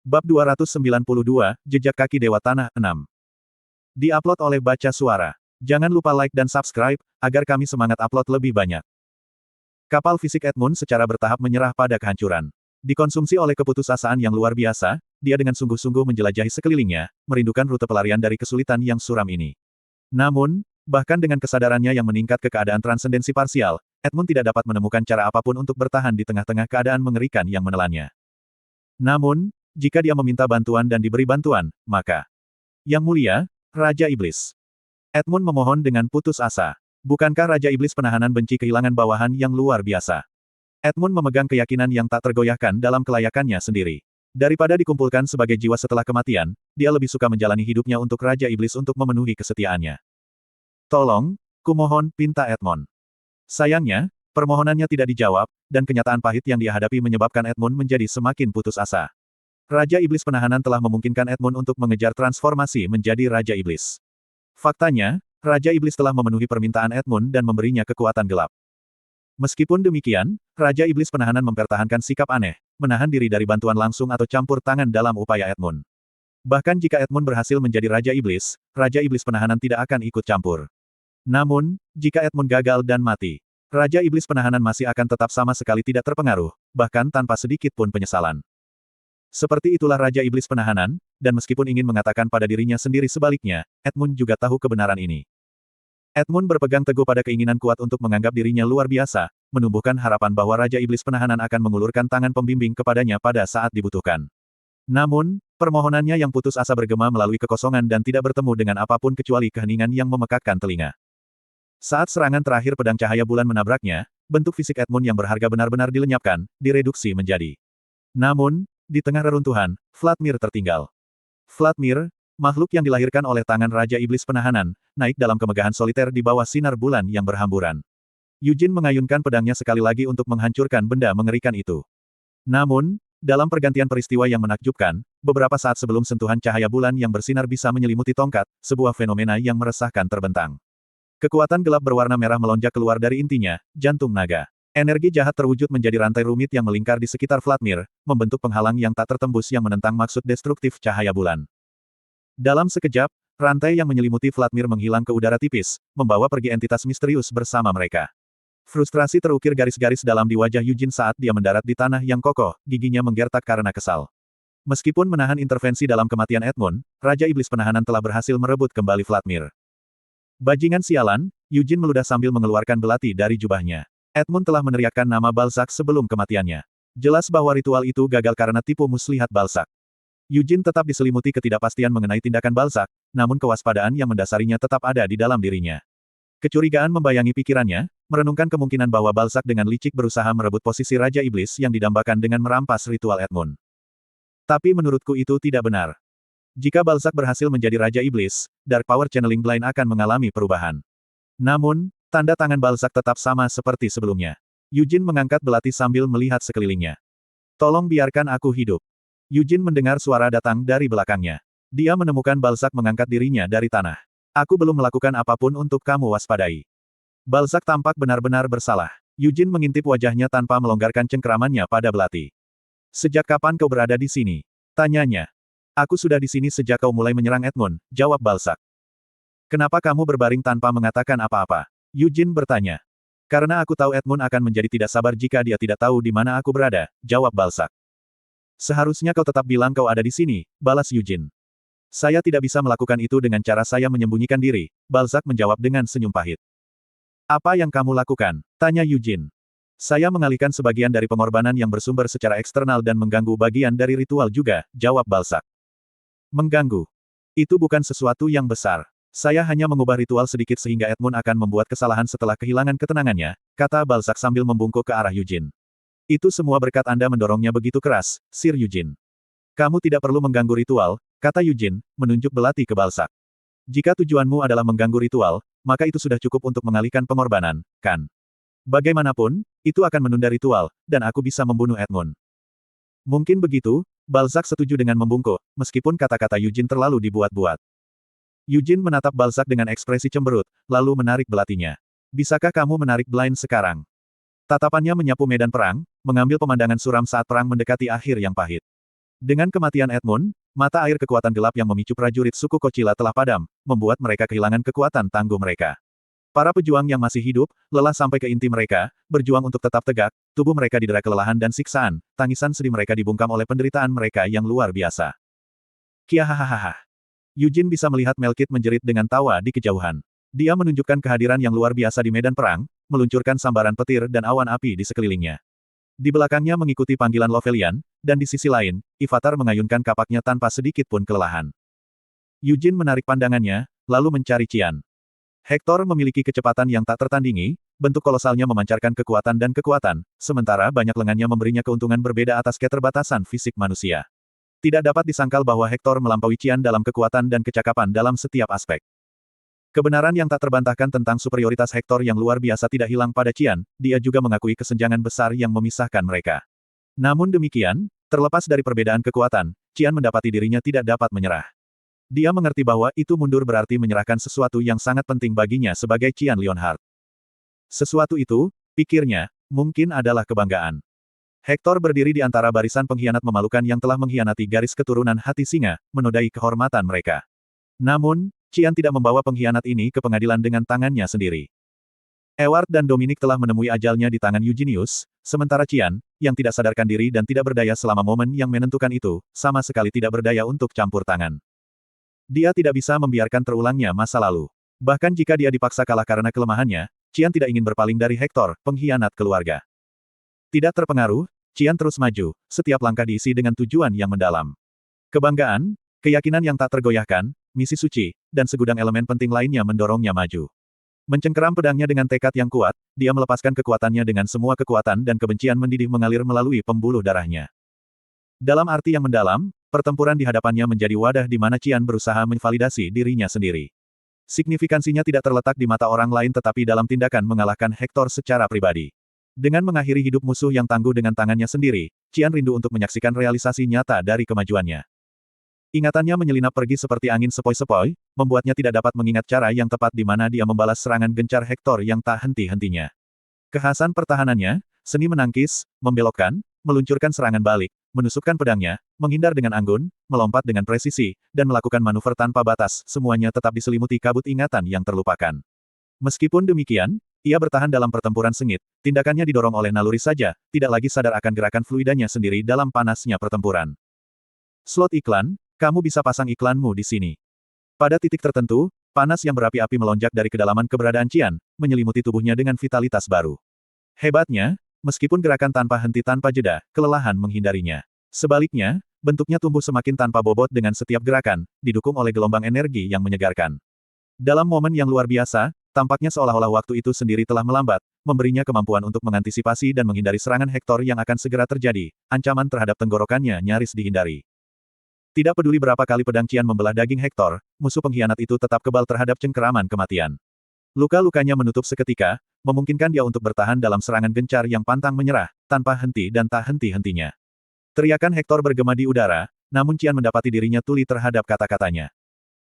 Bab 292, Jejak Kaki Dewa Tanah 6. Di-upload oleh Baca Suara. Jangan lupa like dan subscribe, agar kami semangat upload lebih banyak. Kapal fisik Edmund secara bertahap menyerah pada kehancuran. Dikonsumsi oleh keputusasaan yang luar biasa, dia dengan sungguh-sungguh menjelajahi sekelilingnya, merindukan rute pelarian dari kesulitan yang suram ini. Namun, bahkan dengan kesadarannya yang meningkat ke keadaan transendensi parsial, Edmund tidak dapat menemukan cara apapun untuk bertahan di tengah-tengah keadaan mengerikan yang menelannya. Namun, jika dia meminta bantuan dan diberi bantuan, maka... Yang Mulia, Raja Iblis. Edmund memohon dengan putus asa. Bukankah Raja Iblis penahanan benci kehilangan bawahan yang luar biasa? Edmund memegang keyakinan yang tak tergoyahkan dalam kelayakannya sendiri. Daripada dikumpulkan sebagai jiwa setelah kematian, dia lebih suka menjalani hidupnya untuk Raja Iblis untuk memenuhi kesetiaannya. Tolong, kumohon, pinta Edmund. Sayangnya, permohonannya tidak dijawab, dan kenyataan pahit yang dia hadapi menyebabkan Edmund menjadi semakin putus asa. Raja Iblis penahanan telah memungkinkan Edmund untuk mengejar transformasi menjadi Raja Iblis. Faktanya, Raja Iblis telah memenuhi permintaan Edmund dan memberinya kekuatan gelap. Meskipun demikian, Raja Iblis penahanan mempertahankan sikap aneh, menahan diri dari bantuan langsung atau campur tangan dalam upaya Edmund. Bahkan jika Edmund berhasil menjadi Raja Iblis penahanan tidak akan ikut campur. Namun, jika Edmund gagal dan mati, Raja Iblis penahanan masih akan tetap sama sekali tidak terpengaruh, bahkan tanpa sedikit pun penyesalan. Seperti itulah Raja Iblis penahanan, dan meskipun ingin mengatakan pada dirinya sendiri sebaliknya, Edmund juga tahu kebenaran ini. Edmund berpegang teguh pada keinginan kuat untuk menganggap dirinya luar biasa, menumbuhkan harapan bahwa Raja Iblis penahanan akan mengulurkan tangan pembimbing kepadanya pada saat dibutuhkan. Namun, permohonannya yang putus asa bergema melalui kekosongan dan tidak bertemu dengan apapun kecuali keheningan yang memekakkan telinga. Saat serangan terakhir pedang cahaya bulan menabraknya, bentuk fisik Edmund yang berharga benar-benar dilenyapkan, direduksi menjadi. Namun, di tengah reruntuhan, Vladimir tertinggal. Vladimir, makhluk yang dilahirkan oleh tangan Raja Iblis penahanan, naik dalam kemegahan soliter di bawah sinar bulan yang berhamburan. Eugene mengayunkan pedangnya sekali lagi untuk menghancurkan benda mengerikan itu. Namun, dalam pergantian peristiwa yang menakjubkan, beberapa saat sebelum sentuhan cahaya bulan yang bersinar bisa menyelimuti tongkat, sebuah fenomena yang meresahkan terbentang. Kekuatan gelap berwarna merah melonjak keluar dari intinya, jantung naga. Energi jahat terwujud menjadi rantai rumit yang melingkar di sekitar Vladimir, membentuk penghalang yang tak tertembus yang menentang maksud destruktif cahaya bulan. Dalam sekejap, rantai yang menyelimuti Vladimir menghilang ke udara tipis, membawa pergi entitas misterius bersama mereka. Frustrasi terukir garis-garis dalam di wajah Eugene saat dia mendarat di tanah yang kokoh, giginya menggertak karena kesal. Meskipun menahan intervensi dalam kematian Edmund, Raja Iblis penahanan telah berhasil merebut kembali Vladimir. Bajingan sialan, Eugene meludah sambil mengeluarkan belati dari jubahnya. Edmund telah meneriakkan nama Balzac sebelum kematiannya. Jelas bahwa ritual itu gagal karena tipu muslihat Balzac. Eugene tetap diselimuti ketidakpastian mengenai tindakan Balzac, namun kewaspadaan yang mendasarinya tetap ada di dalam dirinya. Kecurigaan membayangi pikirannya, merenungkan kemungkinan bahwa Balzac dengan licik berusaha merebut posisi Raja Iblis yang didambakan dengan merampas ritual Edmund. Tapi menurutku itu tidak benar. Jika Balzac berhasil menjadi Raja Iblis, Dark Power Channeling Blind akan mengalami perubahan. Namun, tanda tangan Balzac tetap sama seperti sebelumnya. Eugene mengangkat belati sambil melihat sekelilingnya. Tolong biarkan aku hidup. Eugene mendengar suara datang dari belakangnya. Dia menemukan Balzac mengangkat dirinya dari tanah. Aku belum melakukan apapun untuk kamu waspadai. Balzac tampak benar-benar bersalah. Eugene mengintip wajahnya tanpa melonggarkan cengkeramannya pada belati. Sejak kapan kau berada di sini? Tanyanya. Aku sudah di sini sejak kau mulai menyerang Edmund, jawab Balzac. Kenapa kamu berbaring tanpa mengatakan apa-apa? Eugene bertanya. Karena aku tahu Edmund akan menjadi tidak sabar jika dia tidak tahu di mana aku berada, jawab Balzac. Seharusnya kau tetap bilang kau ada di sini, balas Eugene. Saya tidak bisa melakukan itu dengan cara saya menyembunyikan diri, Balzac menjawab dengan senyum pahit. Apa yang kamu lakukan? Tanya Eugene. Saya mengalihkan sebagian dari pengorbanan yang bersumber secara eksternal dan mengganggu bagian dari ritual juga, jawab Balzac. Mengganggu. Itu bukan sesuatu yang besar. Saya hanya mengubah ritual sedikit sehingga Edmund akan membuat kesalahan setelah kehilangan ketenangannya, kata Balzac sambil membungkuk ke arah Eugene. Itu semua berkat Anda mendorongnya begitu keras, Sir Eugene. Kamu tidak perlu mengganggu ritual, kata Eugene, menunjuk belati ke Balzac. Jika tujuanmu adalah mengganggu ritual, maka itu sudah cukup untuk mengalihkan pengorbanan, kan? Bagaimanapun, itu akan menunda ritual, dan aku bisa membunuh Edmund. Mungkin begitu, Balzac setuju dengan membungkuk, meskipun kata-kata Eugene terlalu dibuat-buat. Eugene menatap Balzac dengan ekspresi cemberut, lalu menarik belatinya. Bisakah kamu menarik blind sekarang? Tatapannya menyapu medan perang, mengambil pemandangan suram saat perang mendekati akhir yang pahit. Dengan kematian Edmund, mata air kekuatan gelap yang memicu prajurit suku Kocila telah padam, membuat mereka kehilangan kekuatan tangguh mereka. Para pejuang yang masih hidup, lelah sampai ke inti mereka, berjuang untuk tetap tegak, tubuh mereka didera kelelahan dan siksaan, tangisan sedih mereka dibungkam oleh penderitaan mereka yang luar biasa. Kiahahaha. Eugene bisa melihat Melkit menjerit dengan tawa di kejauhan. Dia menunjukkan kehadiran yang luar biasa di medan perang, meluncurkan sambaran petir dan awan api di sekelilingnya. Di belakangnya mengikuti panggilan Lovelian, dan di sisi lain, Ivatar mengayunkan kapaknya tanpa sedikit pun kelelahan. Eugene menarik pandangannya, lalu mencari Qian. Hector memiliki kecepatan yang tak tertandingi, bentuk kolosalnya memancarkan kekuatan dan kekuatan, sementara banyak lengannya memberinya keuntungan berbeda atas keterbatasan fisik manusia. Tidak dapat disangkal bahwa Hector melampaui Qian dalam kekuatan dan kecakapan dalam setiap aspek. Kebenaran yang tak terbantahkan tentang superioritas Hector yang luar biasa tidak hilang pada Qian, dia juga mengakui kesenjangan besar yang memisahkan mereka. Namun demikian, terlepas dari perbedaan kekuatan, Qian mendapati dirinya tidak dapat menyerah. Dia mengerti bahwa itu mundur berarti menyerahkan sesuatu yang sangat penting baginya sebagai Qian Leonhard. Sesuatu itu, pikirnya, mungkin adalah kebanggaan. Hector berdiri di antara barisan pengkhianat memalukan yang telah mengkhianati garis keturunan hati singa, menodai kehormatan mereka. Namun, Qian tidak membawa pengkhianat ini ke pengadilan dengan tangannya sendiri. Ewart dan Dominic telah menemui ajalnya di tangan Eugenius, sementara Qian, yang tidak sadarkan diri dan tidak berdaya selama momen yang menentukan itu, sama sekali tidak berdaya untuk campur tangan. Dia tidak bisa membiarkan terulangnya masa lalu. Bahkan jika dia dipaksa kalah karena kelemahannya, Qian tidak ingin berpaling dari Hector, pengkhianat keluarga. Tidak terpengaruh, Qian terus maju, setiap langkah diisi dengan tujuan yang mendalam. Kebanggaan, keyakinan yang tak tergoyahkan, misi suci, dan segudang elemen penting lainnya mendorongnya maju. Mencengkeram pedangnya dengan tekad yang kuat, dia melepaskan kekuatannya dengan semua kekuatan dan kebencian mendidih mengalir melalui pembuluh darahnya. Dalam arti yang mendalam, pertempuran di hadapannya menjadi wadah di mana Qian berusaha menvalidasi dirinya sendiri. Signifikansinya tidak terletak di mata orang lain tetapi dalam tindakan mengalahkan Hector secara pribadi. Dengan mengakhiri hidup musuh yang tangguh dengan tangannya sendiri, Qian rindu untuk menyaksikan realisasi nyata dari kemajuannya. Ingatannya menyelinap pergi seperti angin sepoi-sepoi, membuatnya tidak dapat mengingat cara yang tepat di mana dia membalas serangan gencar Hector yang tak henti-hentinya. Kekhasan pertahanannya, seni menangkis, membelokkan, meluncurkan serangan balik, menusukkan pedangnya, menghindar dengan anggun, melompat dengan presisi, dan melakukan manuver tanpa batas, semuanya tetap diselimuti kabut ingatan yang terlupakan. Meskipun demikian, ia bertahan dalam pertempuran sengit, tindakannya didorong oleh naluri saja, tidak lagi sadar akan gerakan fluidanya sendiri dalam panasnya pertempuran. Slot iklan, kamu bisa pasang iklanmu di sini. Pada titik tertentu, panas yang berapi-api melonjak dari kedalaman keberadaan Qian, menyelimuti tubuhnya dengan vitalitas baru. Hebatnya, meskipun gerakan tanpa henti tanpa jeda, kelelahan menghindarinya. Sebaliknya, bentuknya tumbuh semakin tanpa bobot dengan setiap gerakan, didukung oleh gelombang energi yang menyegarkan. Dalam momen yang luar biasa, tampaknya seolah-olah waktu itu sendiri telah melambat, memberinya kemampuan untuk mengantisipasi dan menghindari serangan Hector yang akan segera terjadi, ancaman terhadap tenggorokannya nyaris dihindari. Tidak peduli berapa kali pedang Qian membelah daging Hector, musuh pengkhianat itu tetap kebal terhadap cengkeraman kematian. Luka-lukanya menutup seketika, memungkinkan dia untuk bertahan dalam serangan gencar yang pantang menyerah, tanpa henti dan tak henti-hentinya. Teriakan Hector bergema di udara, namun Qian mendapati dirinya tuli terhadap kata-katanya.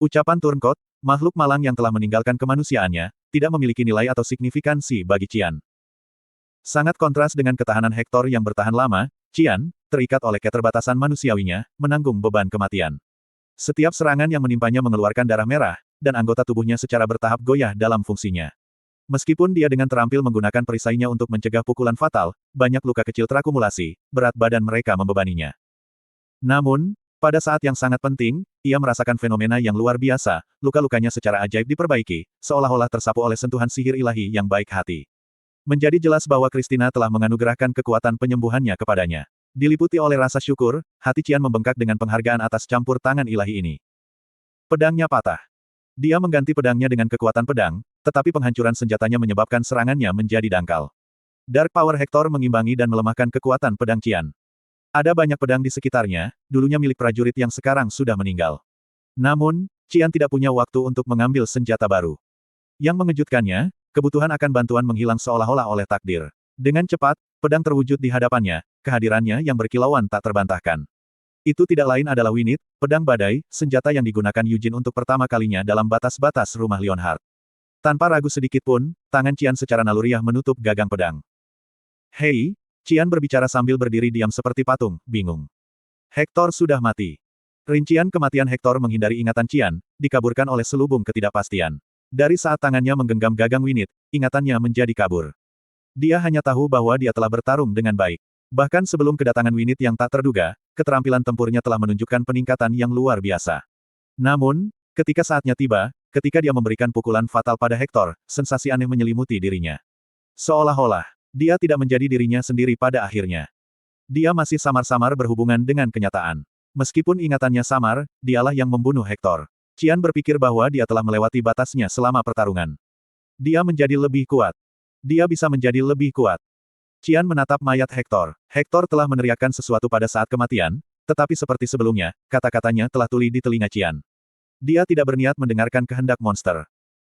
Ucapan Turncoat, makhluk malang yang telah meninggalkan kemanusiaannya, tidak memiliki nilai atau signifikansi bagi Qian. Sangat kontras dengan ketahanan Hector yang bertahan lama, Qian, terikat oleh keterbatasan manusiawinya, menanggung beban kematian. Setiap serangan yang menimpanya mengeluarkan darah merah, dan anggota tubuhnya secara bertahap goyah dalam fungsinya. Meskipun dia dengan terampil menggunakan perisainya untuk mencegah pukulan fatal, banyak luka kecil terakumulasi, berat badan mereka membebaninya. Namun, pada saat yang sangat penting, ia merasakan fenomena yang luar biasa, luka-lukanya secara ajaib diperbaiki, seolah-olah tersapu oleh sentuhan sihir ilahi yang baik hati. Menjadi jelas bahwa Christina telah menganugerahkan kekuatan penyembuhannya kepadanya. Diliputi oleh rasa syukur, hati Qian membengkak dengan penghargaan atas campur tangan ilahi ini. Pedangnya patah. Dia mengganti pedangnya dengan kekuatan pedang, tetapi penghancuran senjatanya menyebabkan serangannya menjadi dangkal. Dark Power Hector mengimbangi dan melemahkan kekuatan pedang Qian. Ada banyak pedang di sekitarnya, dulunya milik prajurit yang sekarang sudah meninggal. Namun, Qian tidak punya waktu untuk mengambil senjata baru. Yang mengejutkannya, kebutuhan akan bantuan menghilang seolah-olah oleh takdir. Dengan cepat, pedang terwujud di hadapannya, kehadirannya yang berkilauan tak terbantahkan. Itu tidak lain adalah Winit, pedang badai, senjata yang digunakan Eugene untuk pertama kalinya dalam batas-batas rumah Leonhard. Tanpa ragu sedikit pun, tangan Qian secara naluriah menutup gagang pedang. Hei, Qian berbicara sambil berdiri diam seperti patung, bingung. Hector sudah mati. Rincian kematian Hector menghindari ingatan Qian, dikaburkan oleh selubung ketidakpastian. Dari saat tangannya menggenggam gagang Winit, ingatannya menjadi kabur. Dia hanya tahu bahwa dia telah bertarung dengan baik. Bahkan sebelum kedatangan Winit yang tak terduga, keterampilan tempurnya telah menunjukkan peningkatan yang luar biasa. Namun, ketika saatnya tiba, ketika dia memberikan pukulan fatal pada Hector, sensasi aneh menyelimuti dirinya. Seolah-olah, dia tidak menjadi dirinya sendiri pada akhirnya. Dia masih samar-samar berhubungan dengan kenyataan. Meskipun ingatannya samar, dialah yang membunuh Hector. Qian berpikir bahwa dia telah melewati batasnya selama pertarungan. Dia menjadi lebih kuat. Dia bisa menjadi lebih kuat. Qian menatap mayat Hector. Hector telah meneriakkan sesuatu pada saat kematian, tetapi seperti sebelumnya, kata-katanya telah tuli di telinga Qian. Dia tidak berniat mendengarkan kehendak monster.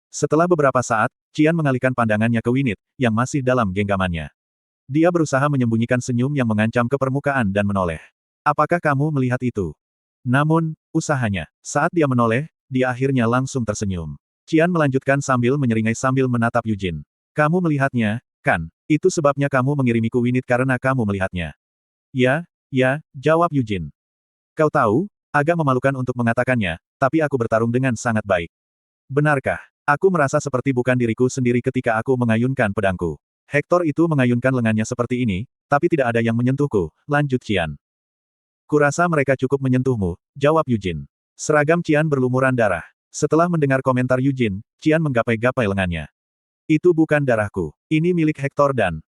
Setelah beberapa saat, Qian mengalihkan pandangannya ke Winit, yang masih dalam genggamannya. Dia berusaha menyembunyikan senyum yang mengancam ke permukaan dan menoleh. Apakah kamu melihat itu? Namun, usahanya. Saat dia menoleh, dia akhirnya langsung tersenyum. Qian melanjutkan sambil menyeringai sambil menatap Yujin. Kamu melihatnya, kan? Itu sebabnya kamu mengirimiku Winit karena kamu melihatnya. Ya, jawab Yujin. Kau tahu, agak memalukan untuk mengatakannya, tapi aku bertarung dengan sangat baik. Benarkah? Aku merasa seperti bukan diriku sendiri ketika aku mengayunkan pedangku. Hector itu mengayunkan lengannya seperti ini, tapi tidak ada yang menyentuhku, lanjut Qian. Kurasa mereka cukup menyentuhmu, jawab Yujin. Seragam Qian berlumuran darah. Setelah mendengar komentar Yujin, Qian menggapai-gapai lengannya. Itu bukan darahku. Ini milik Hector dan,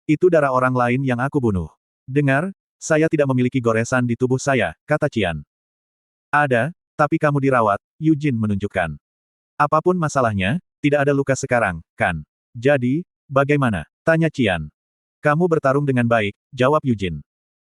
itu darah orang lain yang aku bunuh. Dengar, saya tidak memiliki goresan di tubuh saya, kata Qian. Ada, tapi kamu dirawat, Yujin menunjukkan. Apapun masalahnya, tidak ada luka sekarang, kan? Jadi, bagaimana? Tanya Qian. Kamu bertarung dengan baik, jawab Yujin.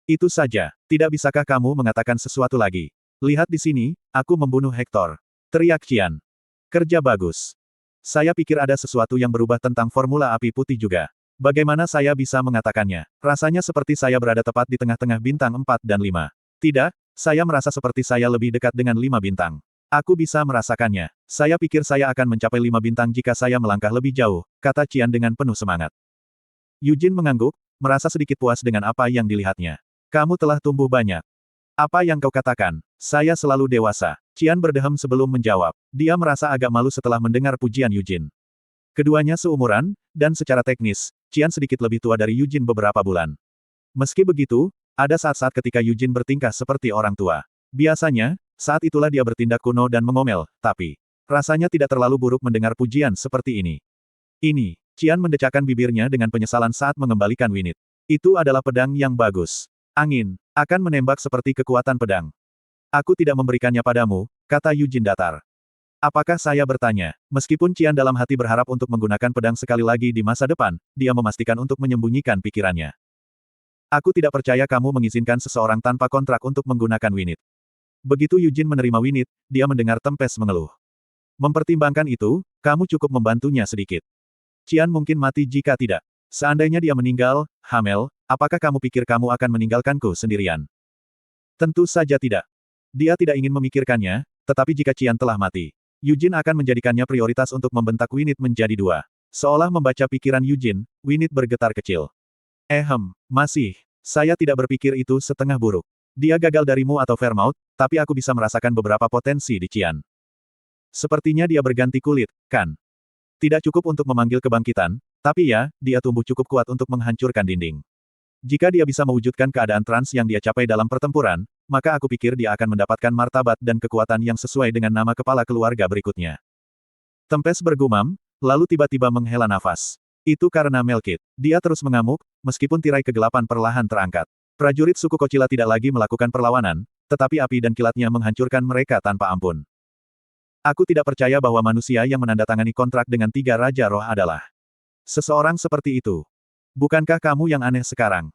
Itu saja, tidak bisakah kamu mengatakan sesuatu lagi? Lihat di sini, aku membunuh Hector. Teriak Qian. Kerja bagus. Saya pikir ada sesuatu yang berubah tentang formula api putih juga. Bagaimana saya bisa mengatakannya? Rasanya seperti saya berada tepat di tengah-tengah bintang 4 dan 5. Tidak, saya merasa seperti saya lebih dekat dengan 5 bintang. Aku bisa merasakannya. Saya pikir saya akan mencapai 5 bintang jika saya melangkah lebih jauh, kata Qian dengan penuh semangat. Yujin mengangguk, merasa sedikit puas dengan apa yang dilihatnya. Kamu telah tumbuh banyak. Apa yang kau katakan? Saya selalu dewasa. Qian berdehem sebelum menjawab. Dia merasa agak malu setelah mendengar pujian Yujin. Keduanya seumuran, dan secara teknis, Qian sedikit lebih tua dari Yujin beberapa bulan. Meski begitu, ada saat-saat ketika Yujin bertingkah seperti orang tua. Biasanya, saat itulah dia bertindak kuno dan mengomel, tapi rasanya tidak terlalu buruk mendengar pujian seperti ini. Ini, Qian mendecakkan bibirnya dengan penyesalan saat mengembalikan Winit. Itu adalah pedang yang bagus. Angin, akan menembak seperti kekuatan pedang. Aku tidak memberikannya padamu, kata Yujin datar. Apakah saya bertanya? Meskipun Qian dalam hati berharap untuk menggunakan pedang sekali lagi di masa depan, dia memastikan untuk menyembunyikan pikirannya. Aku tidak percaya kamu mengizinkan seseorang tanpa kontrak untuk menggunakan Winit. Begitu Yujin menerima Winit, dia mendengar Tempest mengeluh. Mempertimbangkan itu, kamu cukup membantunya sedikit. Qian mungkin mati jika tidak. Seandainya dia meninggal, Hamel, apakah kamu pikir kamu akan meninggalkanku sendirian? Tentu saja tidak. Dia tidak ingin memikirkannya, tetapi jika Qian telah mati, Yujin akan menjadikannya prioritas untuk membentak Winit menjadi 2. Seolah membaca pikiran Yujin, Winit bergetar kecil. Masih. Saya tidak berpikir itu setengah buruk. Dia gagal darimu atau Fairmouth, tapi aku bisa merasakan beberapa potensi di Qian. Sepertinya dia berganti kulit, kan? Tidak cukup untuk memanggil kebangkitan, tapi ya, dia tumbuh cukup kuat untuk menghancurkan dinding. Jika dia bisa mewujudkan keadaan trans yang dia capai dalam pertempuran, maka aku pikir dia akan mendapatkan martabat dan kekuatan yang sesuai dengan nama kepala keluarga berikutnya. Tempest bergumam, lalu tiba-tiba menghela nafas. Itu karena Melkit. Dia terus mengamuk, meskipun tirai kegelapan perlahan terangkat. Prajurit suku Kocila tidak lagi melakukan perlawanan, tetapi api dan kilatnya menghancurkan mereka tanpa ampun. Aku tidak percaya bahwa manusia yang menandatangani kontrak dengan 3 Raja Roh adalah seseorang seperti itu. Bukankah kamu yang aneh sekarang?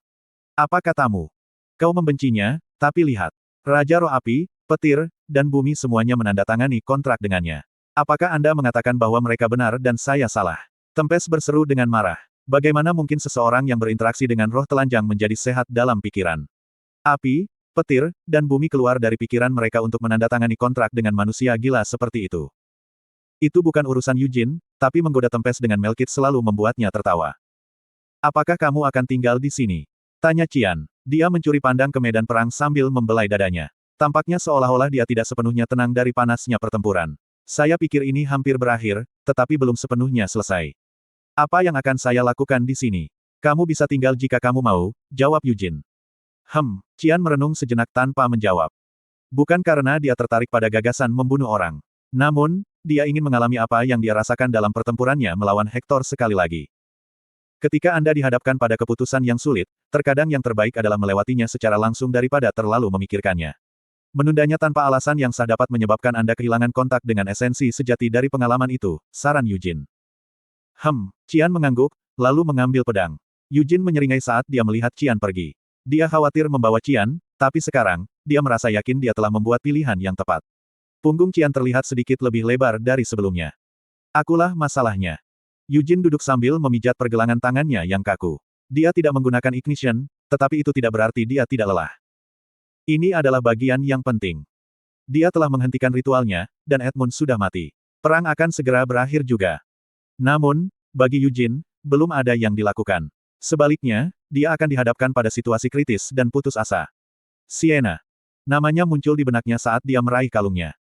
Apa katamu? Kau membencinya, tapi lihat. Raja Roh Api, Petir, dan Bumi semuanya menandatangani kontrak dengannya. Apakah Anda mengatakan bahwa mereka benar dan saya salah? Tempest berseru dengan marah. Bagaimana mungkin seseorang yang berinteraksi dengan roh telanjang menjadi sehat dalam pikiran? Api, Petir, dan Bumi keluar dari pikiran mereka untuk menandatangani kontrak dengan manusia gila seperti itu. Itu bukan urusan Yujin, tapi menggoda Tempest dengan Melkit selalu membuatnya tertawa. Apakah kamu akan tinggal di sini? Tanya Qian. Dia mencuri pandang ke medan perang sambil membelai dadanya. Tampaknya seolah-olah dia tidak sepenuhnya tenang dari panasnya pertempuran. Saya pikir ini hampir berakhir, tetapi belum sepenuhnya selesai. Apa yang akan saya lakukan di sini? Kamu bisa tinggal jika kamu mau, jawab Yujin. Qian merenung sejenak tanpa menjawab. Bukan karena dia tertarik pada gagasan membunuh orang. Namun, dia ingin mengalami apa yang dia rasakan dalam pertempurannya melawan Hector sekali lagi. Ketika Anda dihadapkan pada keputusan yang sulit, terkadang yang terbaik adalah melewatinya secara langsung daripada terlalu memikirkannya. Menundanya tanpa alasan yang sah dapat menyebabkan Anda kehilangan kontak dengan esensi sejati dari pengalaman itu, saran Yujin. Qian mengangguk, lalu mengambil pedang. Yujin menyeringai saat dia melihat Qian pergi. Dia khawatir membawa Qian, tapi sekarang, dia merasa yakin dia telah membuat pilihan yang tepat. Punggung Qian terlihat sedikit lebih lebar dari sebelumnya. Akulah masalahnya. Yujin duduk sambil memijat pergelangan tangannya yang kaku. Dia tidak menggunakan ignition, tetapi itu tidak berarti dia tidak lelah. Ini adalah bagian yang penting. Dia telah menghentikan ritualnya, dan Edmund sudah mati. Perang akan segera berakhir juga. Namun, bagi Yujin, belum ada yang dilakukan. Sebaliknya, dia akan dihadapkan pada situasi kritis dan putus asa. Sienna. Namanya muncul di benaknya saat dia meraih kalungnya.